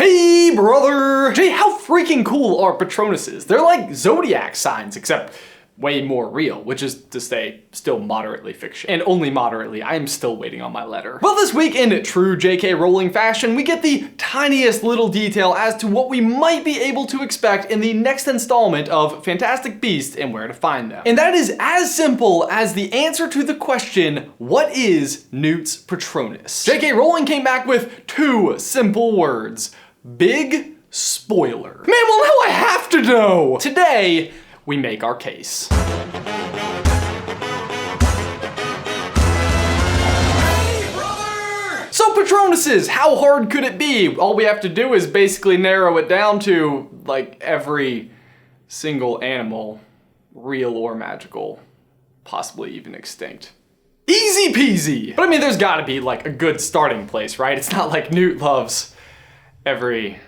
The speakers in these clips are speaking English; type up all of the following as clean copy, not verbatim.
Hey brother! Jay, how freaking cool are Patronesses? They're like zodiac signs, except way more real, which is to say, still moderately fiction. And only moderately, I am still waiting on my letter. Well, this week in true JK Rowling fashion, we get the tiniest little detail as to what we might be able to expect in the next installment of Fantastic Beasts and Where to Find Them. And that is as simple as the answer to the question, what is Newt's Patronus? JK Rowling came back with two simple words. Big spoiler. Man, well now I have to know! Today, we make our case. Hey, brother! So Patronesses, how hard could it be? All we have to do is basically narrow it down to, like, every single animal, real or magical, possibly even extinct. Easy peasy! But I mean, there's gotta be, like, a good starting place, right? It's not like Newt loves every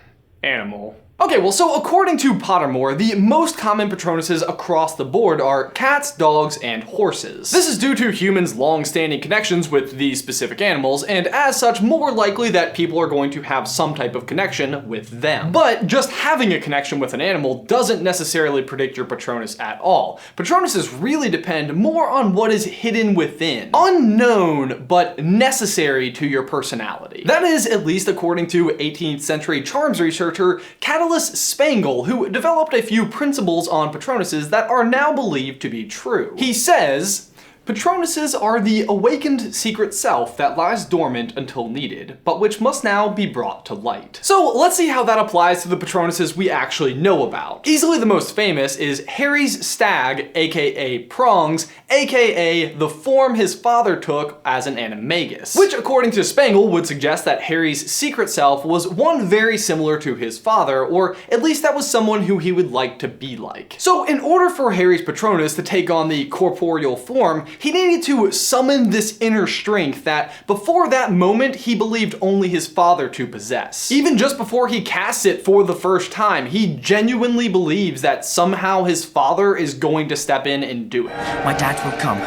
animal. Okay, well, so according to Pottermore, the most common Patronesses across the board are cats, dogs, and horses. This is due to humans' long-standing connections with these specific animals, and as such, more likely that people are going to have some type of connection with them. But just having a connection with an animal doesn't necessarily predict your Patronus at all. Patronesses really depend more on what is hidden within, unknown, but necessary to your personality. That is, at least according to 18th century charms researcher Spangle, who developed a few principles on Patronesses that are now believed to be true. He says, Patronesses are the awakened secret self that lies dormant until needed, but which must now be brought to light. So let's see how that applies to the Patronesses we actually know about. Easily the most famous is Harry's stag, aka Prongs, aka the form his father took as an animagus, which according to Spangle would suggest that Harry's secret self was one very similar to his father, or at least that was someone who he would like to be like. So in order for Harry's Patronus to take on the corporeal form, he needed to summon this inner strength that before that moment he believed only his father to possess. Even just before he casts it for the first time, he genuinely believes that somehow his father is going to step in and do it. My dad will come.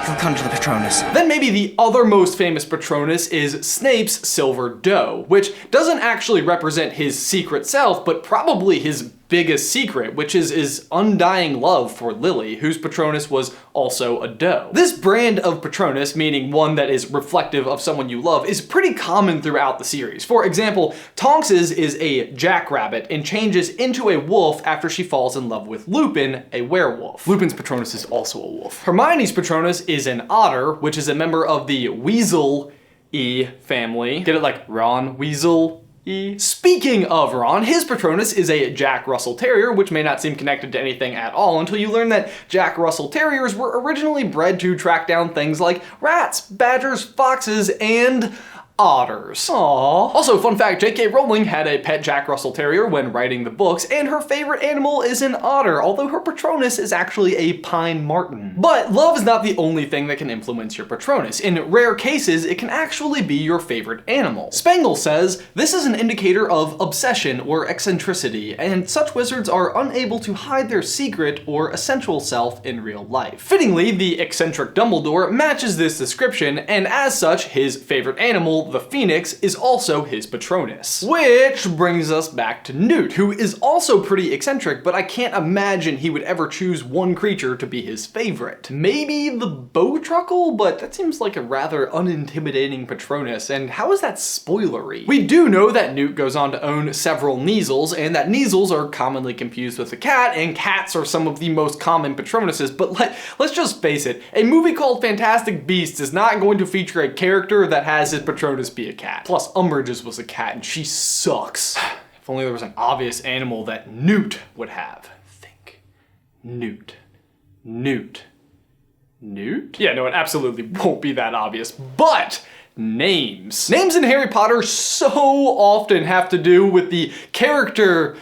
He'll come to the Patronus. Then maybe the other most famous Patronus is Snape's Silver Doe, which doesn't actually represent his secret self, but probably his biggest secret, which is his undying love for Lily, whose Patronus was also a doe. This brand of Patronus, meaning one that is reflective of someone you love, is pretty common throughout the series. For example, Tonks's is a jackrabbit and changes into a wolf after she falls in love with Lupin, a werewolf. Lupin's Patronus is also a wolf. Hermione's Patronus is an otter, which is a member of the Weasel-y family. Get it, like Ron Weasel? Speaking of Ron, his Patronus is a Jack Russell Terrier, which may not seem connected to anything at all until you learn that Jack Russell Terriers were originally bred to track down things like rats, badgers, foxes, and otters. Aww. Also, fun fact, JK Rowling had a pet Jack Russell Terrier when writing the books, and her favorite animal is an otter, although her Patronus is actually a pine marten. But love is not the only thing that can influence your Patronus. In rare cases, it can actually be your favorite animal. Spangle says, this is an indicator of obsession or eccentricity, and such wizards are unable to hide their secret or essential self in real life. Fittingly, the eccentric Dumbledore matches this description, and as such, his favorite animal, the Phoenix, is also his Patronus. Which brings us back to Newt, who is also pretty eccentric, but I can't imagine he would ever choose one creature to be his favorite. Maybe the Bowtruckle, but that seems like a rather unintimidating Patronus, and how is that spoilery? We do know that Newt goes on to own several Kneazles, and that Kneazles are commonly confused with a cat, and cats are some of the most common Patronuses, but let's just face it, a movie called Fantastic Beasts is not going to feature a character that has his Patronus be a cat. Plus, Umbridge's was a cat, and she sucks. If only there was an obvious animal that Newt would have. Think. Newt. Newt. Newt? Yeah, no, it absolutely won't be that obvious, but names. Names in Harry Potter so often have to do with the character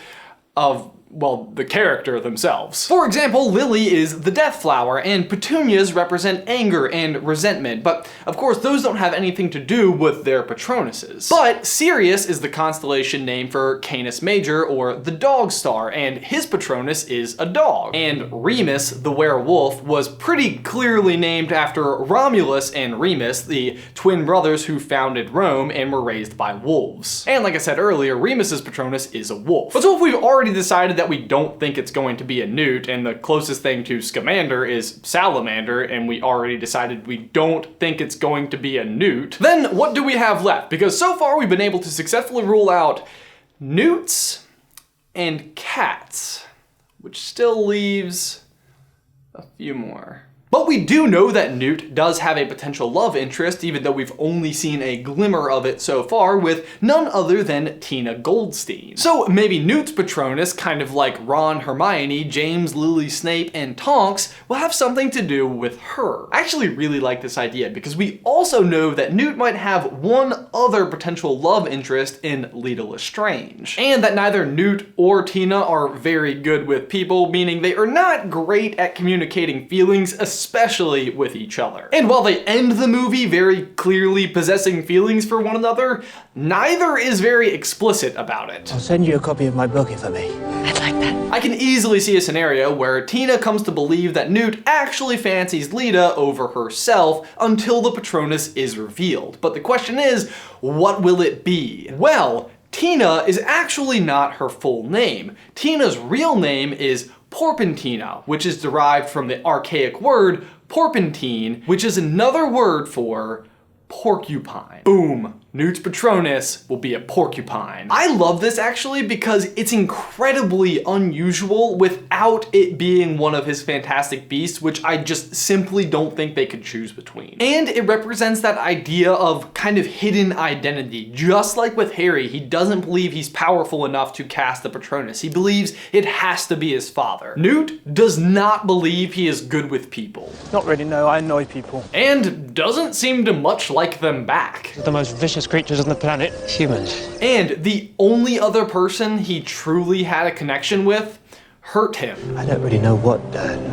of well, the character themselves. For example, Lily is the death flower, and petunias represent anger and resentment, but of course those don't have anything to do with their Patronesses. But Sirius is the constellation name for Canis Major, or the dog star, and his Patronus is a dog. And Remus, the werewolf, was pretty clearly named after Romulus and Remus, the twin brothers who founded Rome and were raised by wolves. And like I said earlier, Remus's Patronus is a wolf. But so if we've already decided that we don't think it's going to be a newt, and the closest thing to Scamander is salamander, and we already decided we don't think it's going to be a newt, then what do we have left? Because so far we've been able to successfully rule out newts and cats, which still leaves a few more. But we do know that Newt does have a potential love interest, even though we've only seen a glimmer of it so far, with none other than Tina Goldstein. So maybe Newt's Patronus, kind of like Ron, Hermione, James, Lily, Snape, and Tonks, will have something to do with her. I actually really like this idea, because we also know that Newt might have one other potential love interest in Lita Lestrange, and that neither Newt or Tina are very good with people, meaning they are not great at communicating feelings, especially with each other. And while they end the movie very clearly possessing feelings for one another, neither is very explicit about it. I'll send you a copy of my book if I may. I'd like that. I can easily see a scenario where Tina comes to believe that Newt actually fancies Lita over herself until the Patronus is revealed. But the question is, what will it be? Well, Tina is actually not her full name. Tina's real name is Porpentina, which is derived from the archaic word porpentine, which is another word for porcupine. Boom. Newt's Patronus will be a porcupine. I love this actually because it's incredibly unusual without it being one of his fantastic beasts, which I just simply don't think they could choose between. And it represents that idea of kind of hidden identity. Just like with Harry, he doesn't believe he's powerful enough to cast the Patronus. He believes it has to be his father. Newt does not believe he is good with people. Not really, no, I annoy people. And doesn't seem to much like them back. The most vicious creatures on the planet, humans. And the only other person he truly had a connection with hurt him. I don't really know what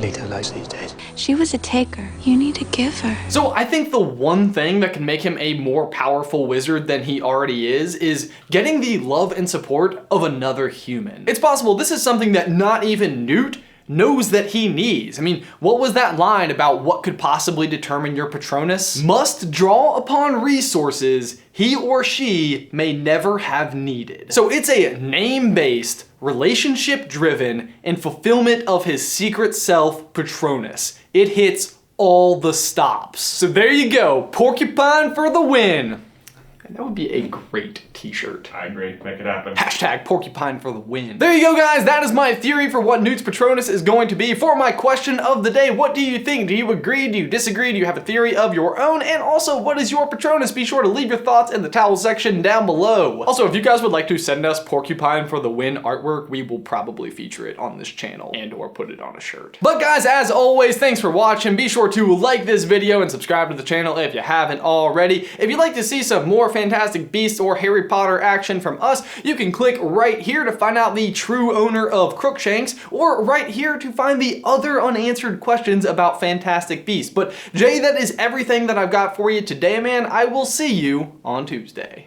Lita likes these days. She was a taker. You need to give her. So I think the one thing that can make him a more powerful wizard than he already is getting the love and support of another human. It's possible this is something that not even Newt knows that he needs. I mean, what was that line about what could possibly determine your Patronus? Must draw upon resources he or she may never have needed. So it's a name-based, relationship-driven, and fulfillment of his secret self Patronus. It hits all the stops. So there you go, porcupine for the win. And that would be a great t-shirt. I agree, make it happen. Hashtag porcupine for the win. There you go, guys. That is my theory for what Newt's Patronus is going to be. For my question of the day, what do you think? Do you agree? Do you disagree? Do you have a theory of your own? And also, what is your Patronus? Be sure to leave your thoughts in the towel section down below. Also, if you guys would like to send us porcupine for the win artwork, we will probably feature it on this channel and or put it on a shirt. But guys, as always, thanks for watching. Be sure to like this video and subscribe to the channel if you haven't already. If you'd like to see some more Fantastic Beasts or Harry Potter action from us, you can click right here to find out the true owner of Crookshanks, or right here to find the other unanswered questions about Fantastic Beasts. But Jay, that is everything that I've got for you today, man. I will see you on Tuesday.